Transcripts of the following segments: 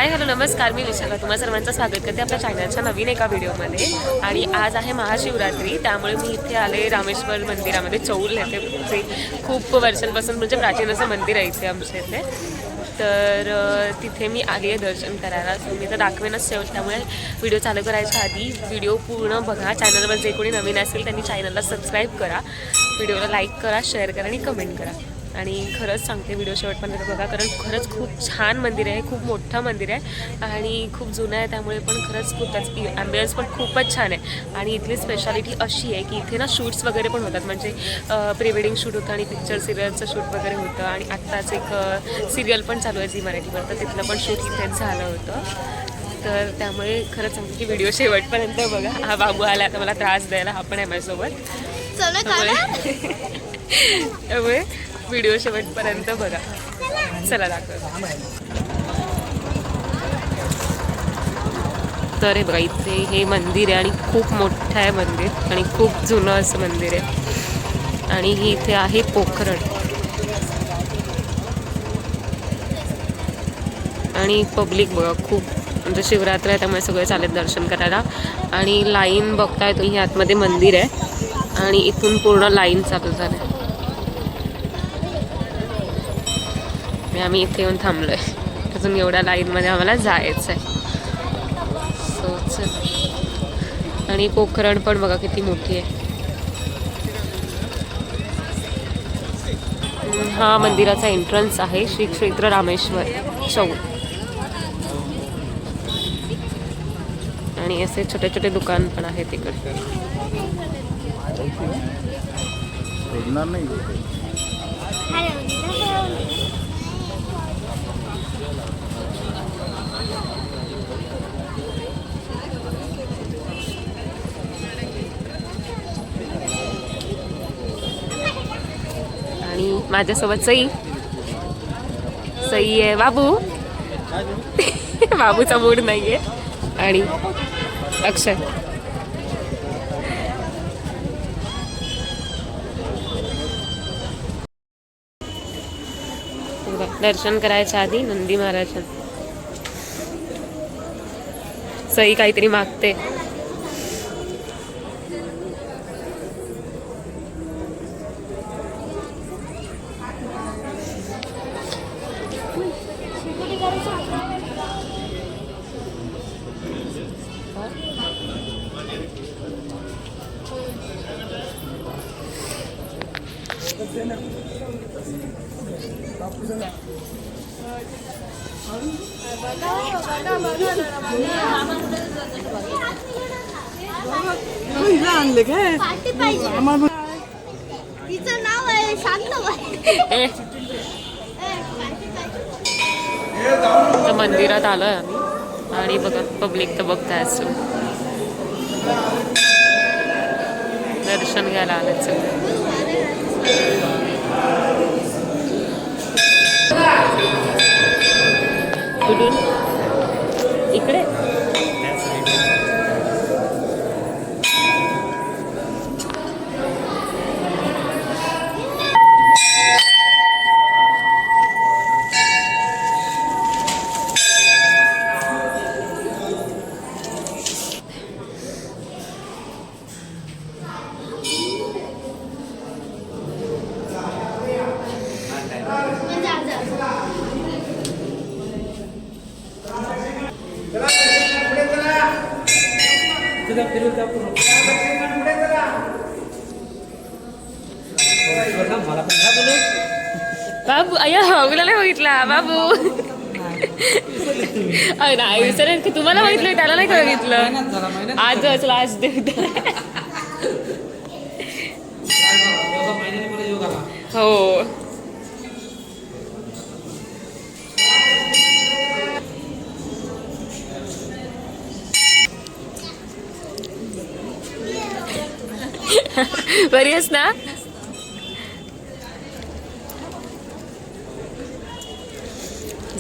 Hi hello नमस्कार, मी विशाखा तुम्हा सर्वांचं स्वागत करते आपल्या चॅनलच्या नवीन एका व्हिडिओमध्ये. आणि आज आहे महाशिवरात्री, त्यामुळे मी इथे आले रामेश्वर मंदिरामध्ये. चौल येथे जे खूप वर्षांपासून म्हणजे प्राचीन असं मंदिर आहे इथे आमच्या इथे. तर तिथे मी आली आहे दर्शन करायला. मी तर दाखवेनच शेवट, त्यामुळे व्हिडिओ चालू करायच्या आधी व्हिडिओ पूर्ण बघा. चॅनलवर जे कोणी नवीन असेल त्यांनी चॅनलला सबस्क्राईब करा, व्हिडिओला लाईक करा, शेअर करा आणि कमेंट करा. आणि खरंच सांगते व्हिडिओ शेवटपर्यंत बघा, कारण खरंच खूप छान मंदिर आहे, खूप मोठं मंदिर आहे आणि खूप जुनं आहे. त्यामुळे पण खरंच खूप त्याची ॲम्बियन्स पण खूपच छान आहे. आणि इथली स्पेशालिटी अशी आहे की इथे ना शूट्स वगैरे पण होतात, म्हणजे प्री वेडिंग शूट होतं आणि पिक्चर सिरियलचं शूट वगैरे होतं. आणि आत्ताच एक सिरियल पण चालू आहे झी मराठीवर, तर तिथलं पण शूट इथेच झालं होतं. तर त्यामुळे खरंच सांगते की व्हिडिओ शेवटपर्यंत बघा. हा बाबू आला आता मला त्रास द्यायला, हा पण आहे माझ्यासोबत. त्यामुळे व्हिडिओ शेवटपर्यंत बघा. चला दाखव. तर हे बघा, इथे हे मंदिर आहे आणि खूप मोठं आहे मंदिर आणि खूप जुनं असं मंदिर आहे. आणि ही इथे आहे पोखरण. आणि पब्लिक बघा खूप, म्हणजे शिवरात्र आहे त्यामुळे सगळे चालेत दर्शन करायला. आणि लाईन बघताय तुम्ही, आतमध्ये मंदिर आहे आणि इथून पूर्ण लाईन चालू झाली. आम्ही इथे येऊन थांबलोय, अजून एवढ्या लाईनमध्ये आम्हाला जायचं आहे. सो चल. आणि पोखरण पण बघा किती मोठी आहे. हा मंदिराचा एंट्रन्स आहे, श्री क्षेत्र रामेश्वर चौल. आणि असे छोटे छोटे दुकान पण आहेत तिकडे. आणि माझ्यासोबत सई आहे, बाबू. बाबूचा मूड नाहीये. आणि अक्षय. दर्शन करायच्या आधी नंदी महाराज. सई काहीतरी मागते. आणले काय तिचं नाव आहे शांताबाई. तर मंदिरात आलोय आम्ही आणि बघा पब्लिक तर बघताय असं दर्शन घ्यायला आलं सगळं. कुठून इकडे. बाबू अय्या बाबूला नाही बघितला. बाबू नाही विसरेल की तुम्हाला बघितलं, त्याला नाही बघितलं. आजच लास्ट डे. हो. बरी आहेस ना.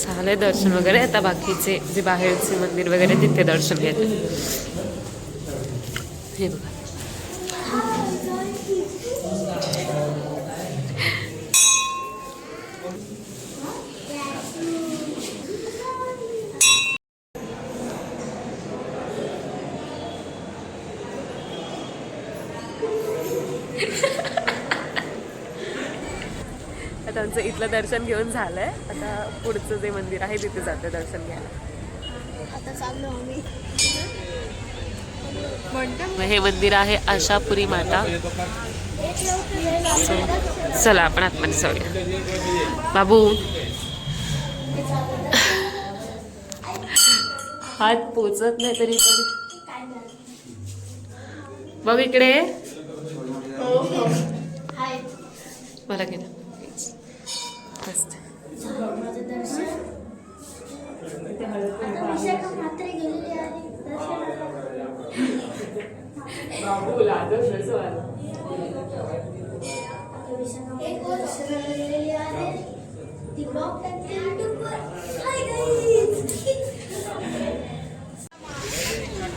झालंय दर्शन वगैरे, आता बाकीचे जे बाहेरचे मंदिर वगैरे तिथे दर्शन घेते. हे बघा. आता आमचं इथलं दर्शन घेऊन झालंय. आता पुढचं जे मंदिर आहे तिथे जाते दर्शन घ्यायला. आता चाललो आम्ही. हे मंदिर आहे आशापुरी माता. चला आपण आतमध्ये जाऊया. बाबू हात पोचत नाही तरी पण बघ इकडे मला घे ना. मस्त.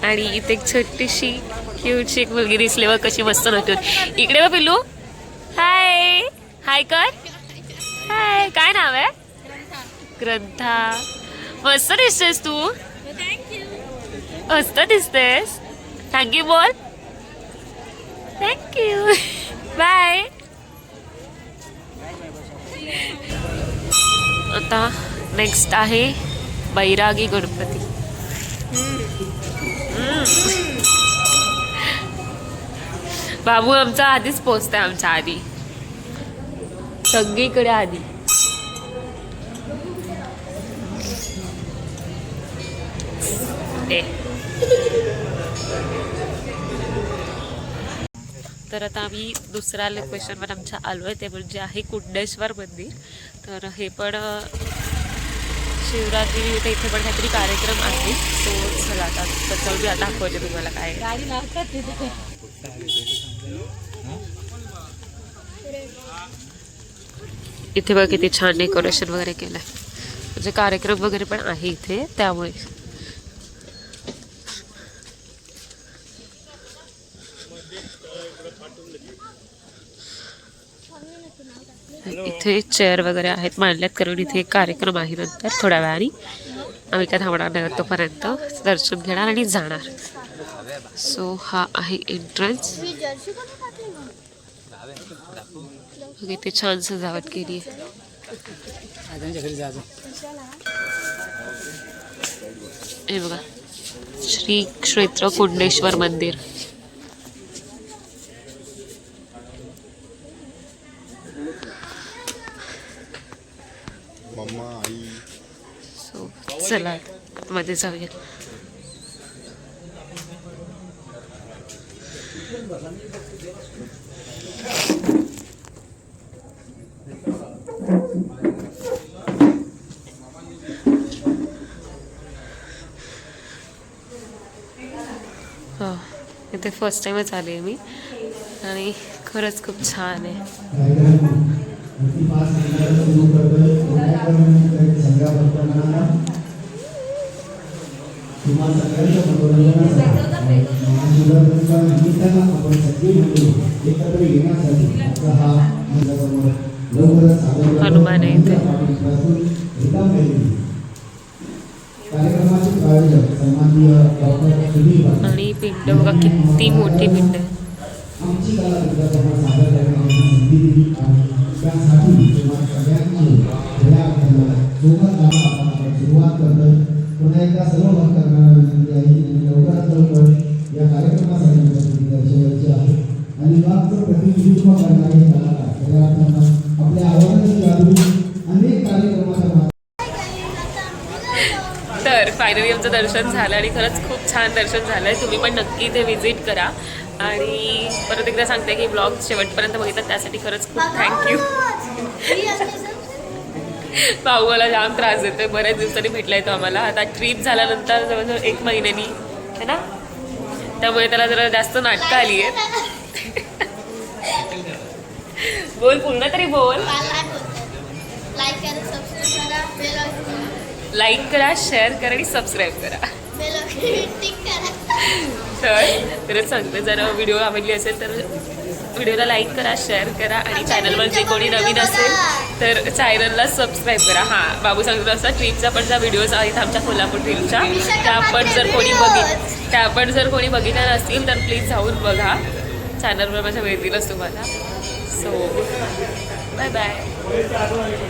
आणि इथे एक छोटीशी क्यूटशी एक मुलगी दिसली बघ कशी मस्त नटून. इकडे बघ पिल्लू. हाय हाय कर. हाय काय नाव आहे? ग्रंथा. मस्त दिसतेस तू. मस्त दिसतेस. थँक्यू बोल. थँक्यू. बाय. आता नेक्स्ट आहे बैरागी गणपती. बाबू आमचा आधीच पोचताय आमच्या आधी सगळीकडे आधी. तर आता आम्ही दुसऱ्या लोकेशनवर आमच्या आलो आहे ते म्हणजे आहे कुंडेश्वर मंदिर. तर हे पण शिवरात्री इथे पण काहीतरी कार्यक्रम आहे. तो चला आता तसं मी आता दाखवते तुम्हाला काय. इथे बघा किती छान डेकोरेशन वगैरे केलंय. म्हणजे कार्यक्रम वगैरे पण आहे इथे त्यामुळे. इथे चेअर वगैरे आहेत मांडल्यात कारण इथे एक कार्यक्रम आहे. नंतर थोड्या वेळाने आम्ही काय थांबणार नाही तोपर्यंत दर्शन घेणार आणि जाणार. सो हा आहे एंट्रन्स. इथे छान सजावट केली आहे. हे बघा श्री क्षेत्र कुंडेश्वर मंदिर. सो चला मध्ये जाऊया. हो इथे फर्स्ट टाइमच आले मी आणि खरंच खूप छान आहे. हनुमान आहे इथे. आणि पिंड बघा किती मोठी पिंड आहे. तर फायनली आमचं दर्शन झालं आणि खरंच खूप छान दर्शन झालं आहे. तुम्ही पण नक्की इथे व्हिजिट करा. आणि परत एकदा सांगते की ब्लॉग शेवटपर्यंत बघितलं त्यासाठी खरंच खूप थँक्यू. भाऊ मला जाम त्रास देतोय. बऱ्याच दिवसांनी भेटला येतो आम्हाला. आता ट्रिप झाल्यानंतर जवळजवळ 1 महिन्यानी है ना त्यामुळे त्याला जरा जास्त नाटकं आली आहेत. बोल पूर्ण तरी बोल. लाईक करा शेअर करा आणि सबस्क्राईब करा. तरच सांगते जर व्हिडिओ आवडली असेल तर व्हिडिओला लाईक करा शेअर करा आणि चॅनलवर जे कोणी नवीन असेल तर चॅनलला सबस्क्राईब करा. हां बाबू सांगतो असं ट्रिपचा पण ज्या व्हिडिओज आहेत आमच्या कोल्हापूर ट्रिपच्या त्या पण जर कोणी बघितल्या नसतील तर प्लीज जाऊन बघा. चॅनलवर माझ्या मिळतीलच तुम्हाला. So bye bye.